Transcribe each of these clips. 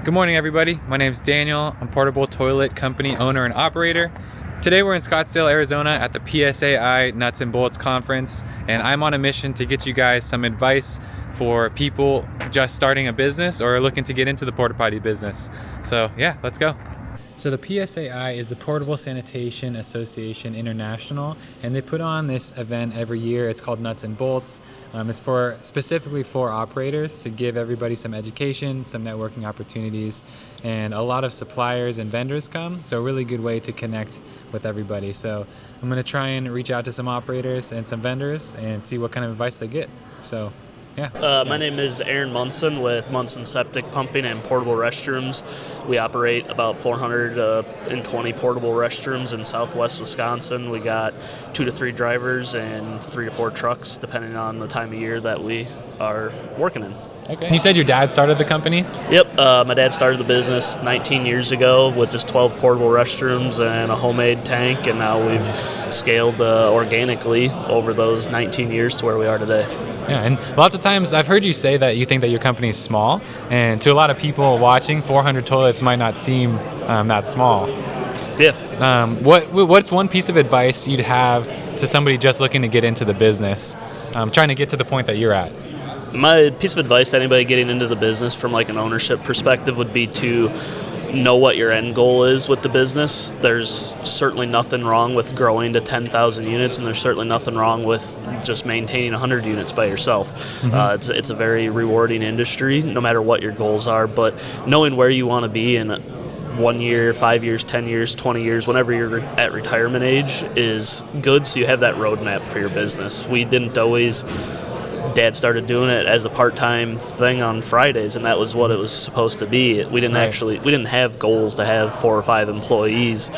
Good morning, everybody. My name is Daniel. I'm Portable Toilet Company owner and operator. Today we're in Scottsdale, Arizona at the PSAI Nuts Bolts Conference, and I'm on a mission to get you guys some advice for people just starting a business or looking to get into the porta potty business. So yeah, let's go. So the PSAI is the Portable Sanitation Association International, and they put on this event every year. It's called Nuts and Bolts. It's specifically for operators to give everybody some education, some networking opportunities, and a lot of suppliers and vendors come. So a really good way to connect with everybody. So I'm going to try and reach out to some operators and some vendors and see what kind of advice they get. So yeah. My name is Aaron Monson with Monson Septic Pumping and Portable Restrooms. We operate about 420 portable restrooms in southwest Wisconsin. We got 2 to 3 drivers and 3 to 4 trucks, depending on the time of year that we are working in. Okay. And you said your dad started the company? Yep. My dad started the business 19 years ago with just 12 portable restrooms and a homemade tank, and now we've scaled organically over those 19 years to where we are today. Yeah, and lots of times I've heard you say that you think that your company is small, and to a lot of people watching, 400 toilets might not seem that small. Yeah. What's one piece of advice you'd have to somebody just looking to get into the business, trying to get to the point that you're at? My piece of advice to anybody getting into the business from like an ownership perspective would be to know what your end goal is with the business. There's certainly nothing wrong with growing to 10,000 units, and there's certainly nothing wrong with just maintaining 100 units by yourself. Mm-hmm. It's a very rewarding industry, no matter what your goals are, but knowing where you want to be in 1 year, 5 years, 10 years, 20 years, whenever you're at retirement age is good, so you have that roadmap for your business. We didn't always... Dad started doing it as a part-time thing on Fridays, and that was what it was supposed to be. We didn't have goals to have 4 or 5 employees,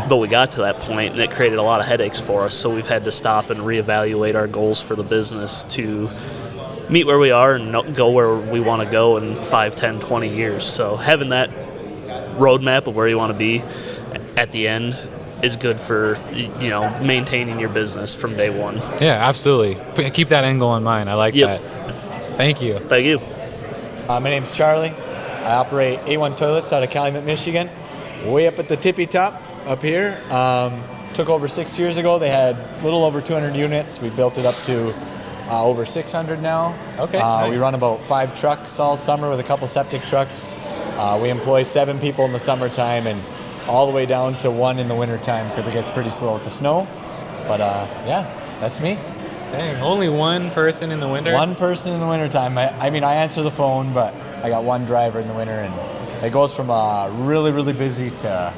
but we got to that point, and it created a lot of headaches for us. So we've had to stop and reevaluate our goals for the business to meet where we are and go where we want to go in 5, 10, 20 years. So having that roadmap of where you want to be at the end is good for, maintaining your business from day one. Yeah, absolutely. Keep that end goal in mind. I like that. Thank you. Thank you. My name's Charlie. I operate A1 Toilets out of Calumet, Michigan. Way up at the tippy top up here. Took over 6 years ago. They had a little over 200 units. We built it up to over 600 now. Okay, nice. We run about 5 trucks all summer with a couple septic trucks. We employ 7 people in the summertime and all the way down to 1 in the wintertime because it gets pretty slow with the snow. But that's me. Dang, only 1 person in the winter? 1 person in the wintertime. I answer the phone, but I got 1 driver in the winter, and it goes from really, really busy to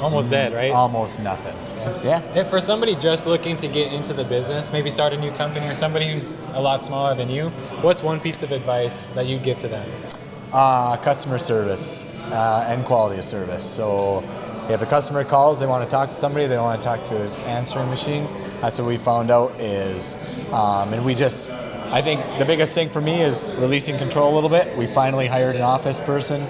almost dead, right? Almost nothing. So, yeah. If for somebody just looking to get into the business, maybe start a new company, or somebody who's a lot smaller than you, what's one piece of advice that you'd give to them? Customer service and quality of service. So if a customer calls, they want to talk to somebody, they want to talk to an answering machine. That's what we found out is, I think the biggest thing for me is releasing control a little bit. We finally hired an office person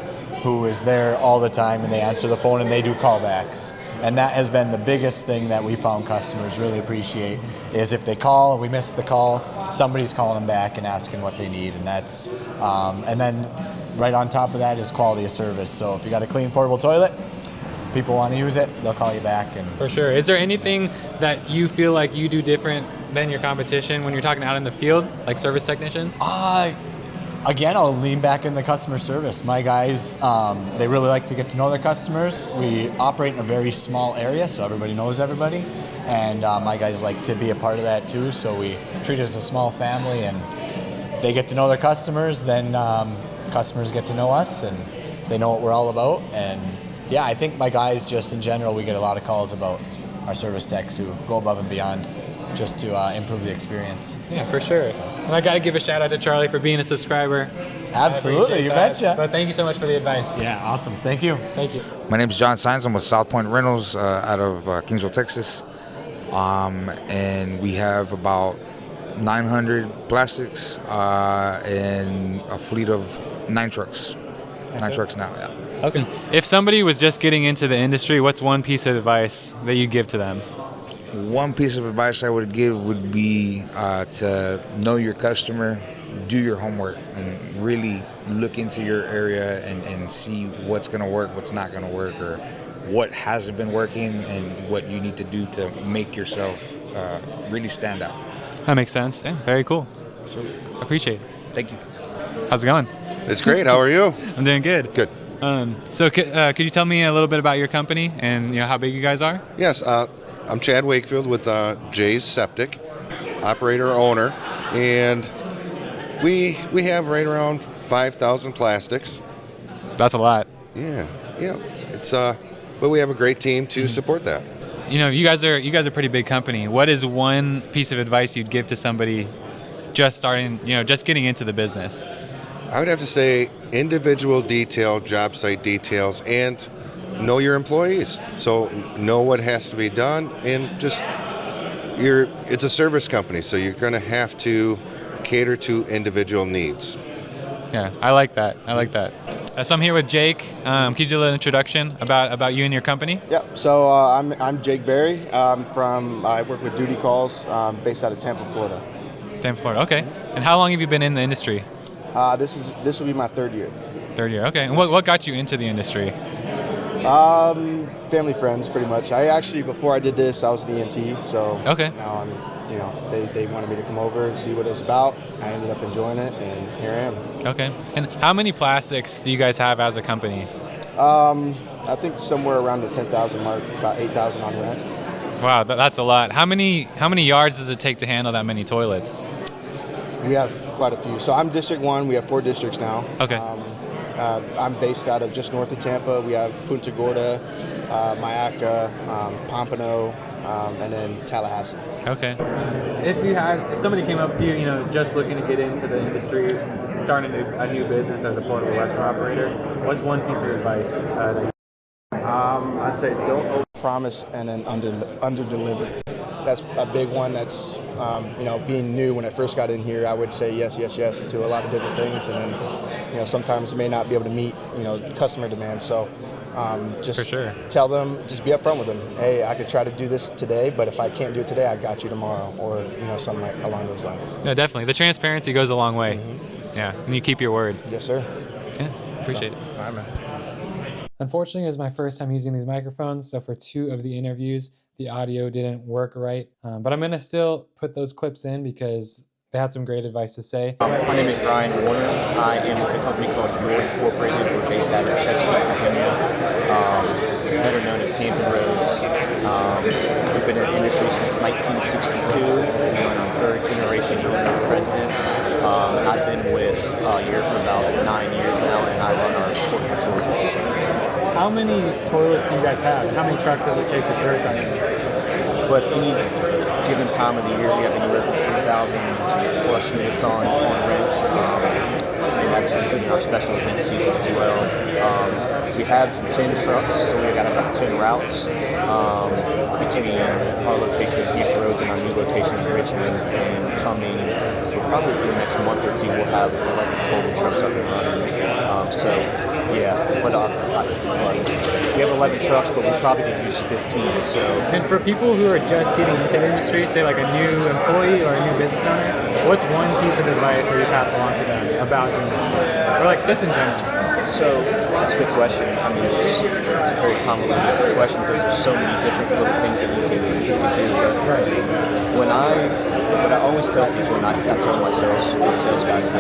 who is there all the time, and they answer the phone and they do callbacks. And that has been the biggest thing that we found customers really appreciate is if they call and we miss the call, somebody's calling them back and asking what they need. And that's, and then right on top of that is quality of service. So if you got a clean portable toilet, people want to use it, they'll call you back. And for sure. Is there anything that you feel like you do different than your competition when you're talking out in the field, like service technicians? Again, I'll lean back in the customer service. My guys, they really like to get to know their customers. We operate in a very small area, so everybody knows everybody. And my guys like to be a part of that too, so we treat it as a small family, and they get to know their customers, then customers get to know us, and they know what we're all about. And yeah, I think my guys, just in general, we get a lot of calls about our service techs who go above and beyond just to improve the experience. Yeah, for sure. And I got to give a shout out to Charlie for being a subscriber. Absolutely, you betcha. But thank you so much for the advice. Yeah, awesome. Thank you. Thank you. My name is John Saenz. I'm with Southpoint Rentals out of Kingsville, Texas. And we have about 900 plastics and a fleet of 9 trucks. Okay. 9 trucks now, yeah. Okay. If somebody was just getting into the industry, what's one piece of advice that you'd give to them? One piece of advice I would give would be to know your customer, do your homework and really look into your area and see what's going to work, what's not going to work, or what hasn't been working and what you need to do to make yourself really stand out. That makes sense. Yeah, very cool. Appreciate it. Thank you. How's it going? It's great. How are you? I'm doing good. Good. So could you tell me a little bit about your company and how big you guys are? Yes, I'm Chad Wakefield with Jay's Septic, operator owner, and we have right around 5,000 plastics. That's a lot. Yeah. It's but we have a great team to support that. You guys are a pretty big company. What is one piece of advice you'd give to somebody just starting, just getting into the business? I would have to say individual detail, job site details, and know your employees. So know what has to be done, and it's a service company, so you're going to have to cater to individual needs. Yeah, I like that. So I'm here with Jake. Could you do a little introduction about you and your company? Yep. So I'm Jake Berry. I work with Doodie Calls, based out of Tampa, Florida. Tampa, Florida. Okay. And how long have you been in the industry? This will be my third year. Third year. Okay. And what got you into the industry? Family, friends, pretty much. I actually, before I did this, I was an EMT. So okay. Now I'm, they wanted me to come over and see what it was about. I ended up enjoying it, and here I am. Okay. And how many plastics do you guys have as a company? I think somewhere around the 10,000 mark, about 8,000 on rent. Wow, that's a lot. How many yards does it take to handle that many toilets? We have quite a few. So I'm District 1. We have 4 districts now. Okay. I'm based out of just north of Tampa. We have Punta Gorda, Mayaca, Pompano, and then Tallahassee. Okay. If somebody came up to you, just looking to get into the industry, starting a new business as a portable restaurant operator, what's one piece of advice that you? I'd say don't overpromise and then under-deliver. That's a big one. That's being new. When I first got in here, I would say yes to a lot of different things, and then sometimes may not be able to meet customer demands. So just for sure. Tell them, just be upfront with them. Hey, I could try to do this today, but if I can't do it today, I got you tomorrow, or something along those lines. No, definitely. The transparency goes a long way. Mm-hmm. Yeah, and you keep your word. Yes, sir. Yeah, appreciate it. All right, man. Unfortunately, it was my first time using these microphones, so for 2 of the interviews, the audio didn't work right. But I'm going to still put those clips in because they had some great advice to say. My name is Ryan Warner. I am with a company called Eure Incorporated. We're based out of Chesapeake, Virginia, better known as Hampton Roads. We've been in the industry since 1962. We're in our 3rd generation building president. I've been with Eure for about 9 years now, and I run our corporate tour. How many toilets do you guys have? How many trucks does it take to service on it? But any given time of the year, we have anywhere from 3,000 plus units on rent, and that's including our special event season as well. We have 10 trucks, so we've got about 10 routes between our location in Hampton Roads and our new location in Richmond, and coming probably for the next month or 2, we'll have 11 total trucks up and running. We have 11 trucks, but we probably could use 15. So. And for people who are just getting into the industry, say like a new employee or a new business owner, what's one piece of advice that you pass along to them about the industry? Or like just in general? So that's a good question. I mean, it's a very convoluted question because there's so many different little things that you can do. But what I always tell people, and I tell my sales guys this, is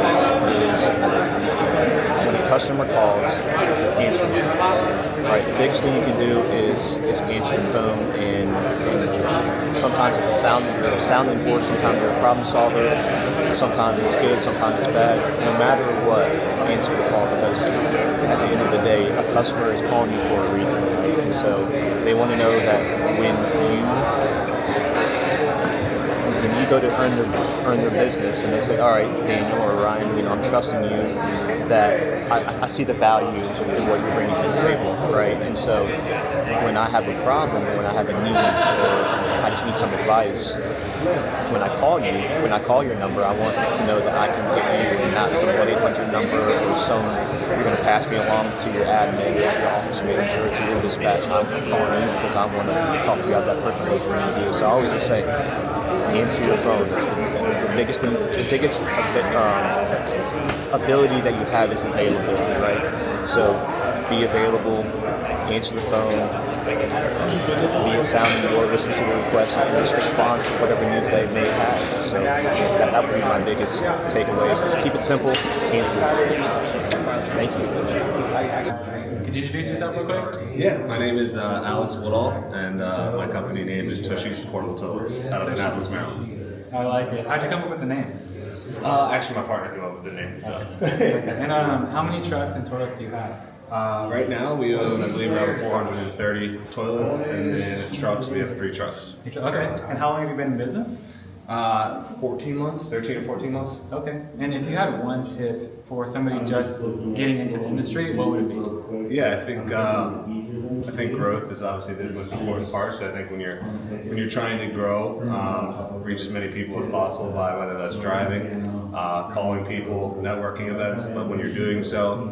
when a customer calls, answer the phone. Right, the biggest thing you can do is answer the phone, and sometimes it's a sounding board, sometimes you're a problem solver, sometimes it's good, sometimes it's bad. No matter what, answer the call, because at the end of the day, a customer is calling you for a reason, right? And so they want to know that when you go to earn their business, and they say, all right, Daniel or Ryan, I'm trusting you, that I see the value in what you're bringing to the table, right? And so when I have a problem, or when I have a need, or I just need some advice, when I call your number, I want to know that I can get you, not some 1-800 number, or you're going to pass me along to your admin, or to your office manager, or to your dispatch. I'm calling you because I want to talk to you about that person relationship with you. So I always just say, answer your phone. That's the biggest thing, the biggest ability that you have is availability, right? So be available, answer the phone, be a sounding board, listen to the requests, and just respond to whatever needs they may have. So that would be my biggest takeaways. Is keep it simple, answer the phone. Thank you. Could you introduce yourself real quick? Yeah, my name is Alex Woodall, and my company name is Tushees Portable Toilets out of Annapolis, Maryland. I like it. How'd you come up with the name? Actually, my partner came up with the name. So. And how many trucks and toilets do you have? Right now, we own, I believe, around 430 toilets, and then trucks, we have 3 trucks. Okay. And how long have you been in business? 14 months, 13 or 14 months. Okay. And if you had one tip for somebody just getting into the industry, what would it be? Yeah, I think growth is obviously the most important part. So I think when you're trying to grow, reach as many people as possible by whether that's driving, calling people, networking events. But when you're doing so,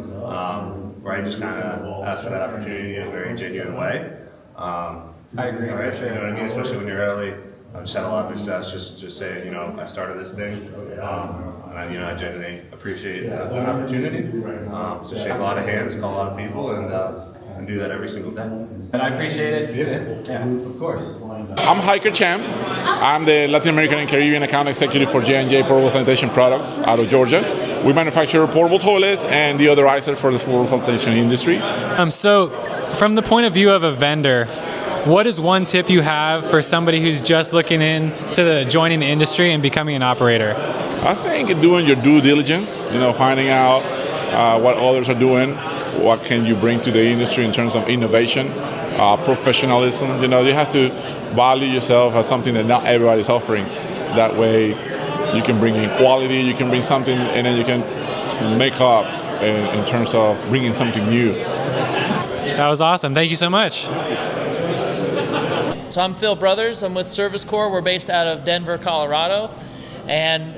right, just kind of ask for that opportunity in a very genuine way. I agree. Right, you know what I mean? Especially when you're early. I've just had a lot of success. Just say, I started this thing, and I genuinely appreciate the opportunity. So shake a lot of hands, call a lot of people, and do that every single day. And I appreciate it. Yeah, of course. I'm Jaiker J&J. I'm the Latin American and Caribbean account executive for J&J Portable Sanitation Products out of Georgia. We manufacture portable toilets and deodorizer for the portable sanitation industry. So, from the point of view of a vendor, what is one tip you have for somebody who's just looking into joining the industry and becoming an operator? I think doing your due diligence, finding out what others are doing, what can you bring to the industry in terms of innovation, professionalism. You have to value yourself as something that not everybody's offering. That way you can bring in quality, you can bring something, and then you can make up in terms of bringing something new. That was awesome. Thank you so much. So I'm Phil Brothers. I'm with ServiceCore. We're based out of Denver, Colorado. And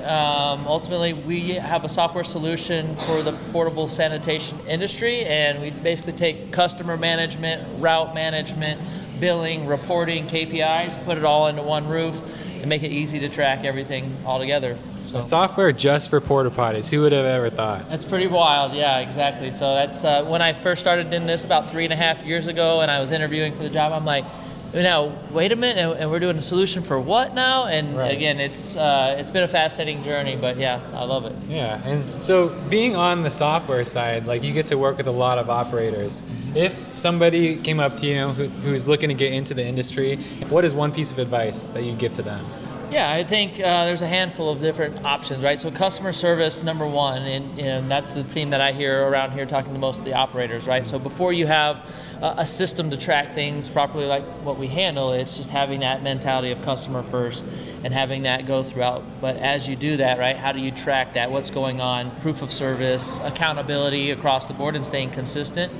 ultimately, we have a software solution for the portable sanitation industry. And we basically take customer management, route management, billing, reporting, KPIs, put it all into one roof, and make it easy to track everything all together. So software just for porta potties. Who would have ever thought? That's pretty wild. Yeah, exactly. So that's when I first started in this about 3.5 years ago, and I was interviewing for the job. I'm like, now wait a minute, and we're doing a solution for what now? And right. Again, it's been a fascinating journey, but yeah, I love it. Yeah, and so being on the software side, like you get to work with a lot of operators. If somebody came up to you who's looking to get into the industry, what is one piece of advice that you'd give to them? Yeah, I think there's a handful of different options, right? So customer service, number one, and that's the theme that I hear around here talking to most of the operators, right? So before you have a system to track things properly like what we handle, it's just having that mentality of customer first and having that go throughout. But as you do that, right, how do you track that? What's going on? Proof of service, accountability across the board, and staying consistent.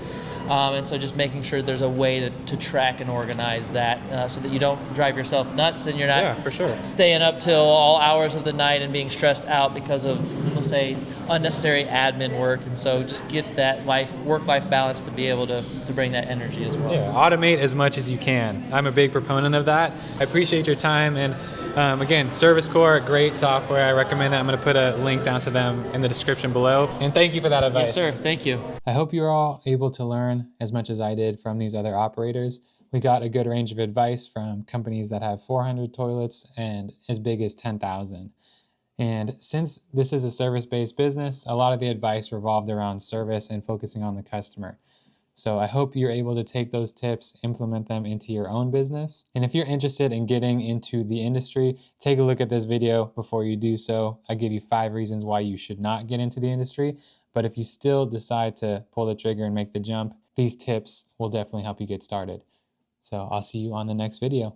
And so just making sure there's a way to track and organize that so that you don't drive yourself nuts and you're not staying up till all hours of the night and being stressed out because of, we'll say, unnecessary admin work. And so just get that work-life balance to be able to bring that energy as well. Yeah, automate as much as you can. I'm a big proponent of that. I appreciate your time. And again, ServiceCore, great software. I recommend it. I'm going to put a link down to them in the description below. And thank you for that advice. Yes, sir. Thank you. I hope you're all able to learn as much as I did from these other operators. We got a good range of advice from companies that have 400 toilets and as big as 10,000. And since this is a service-based business, a lot of the advice revolved around service and focusing on the customer. So I hope you're able to take those tips, implement them into your own business. And if you're interested in getting into the industry, take a look at this video before you do so. I give you 5 reasons why you should not get into the industry. But if you still decide to pull the trigger and make the jump, these tips will definitely help you get started. So I'll see you on the next video.